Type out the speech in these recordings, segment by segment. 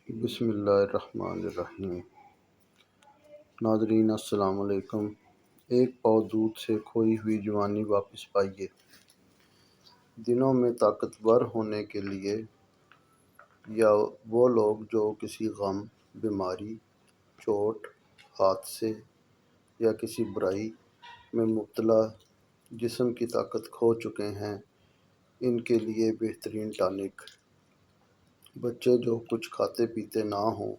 بسم اللہ الرحمن الرحیم۔ ناظرین السلام علیکم۔ ایک پاؤ دودھ سے کھوئی ہوئی جوانی واپس پائیے۔ دنوں میں طاقتور ہونے کے لیے یا وہ لوگ جو کسی غم، بیماری، چوٹ، حادثے یا کسی برائی میں مبتلا جسم کی طاقت کھو چکے ہیں، ان کے لیے بہترین ٹانک۔ بچے جو کچھ کھاتے پیتے نہ ہوں،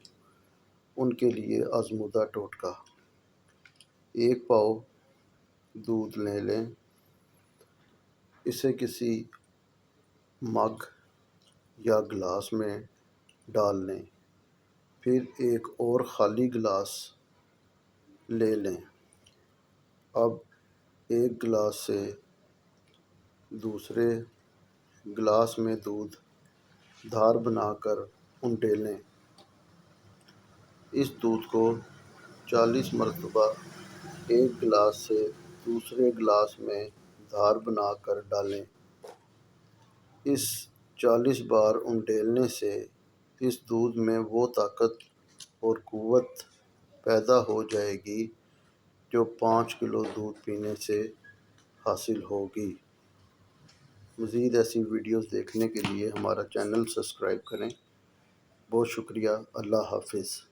ان کے لیے آزمودہ ٹوٹکا۔ ایک پاؤ دودھ لے لیں، اسے کسی مگ یا گلاس میں ڈال لیں، پھر ایک اور خالی گلاس لے لیں۔ اب ایک گلاس سے دوسرے گلاس میں دودھ دھار بنا کر انڈیلیں۔ اس دودھ کو 40 مرتبہ ایک گلاس سے دوسرے گلاس میں دھار بنا کر ڈالیں۔ اس 40 بار انڈیلنے سے اس دودھ میں وہ طاقت اور قوت پیدا ہو جائے گی جو 5 کلو دودھ پینے سے حاصل ہوگی۔ مزید ایسی ویڈیوز دیکھنے کے لیے ہمارا چینل سبسکرائب کریں۔ بہت شکریہ۔ اللہ حافظ۔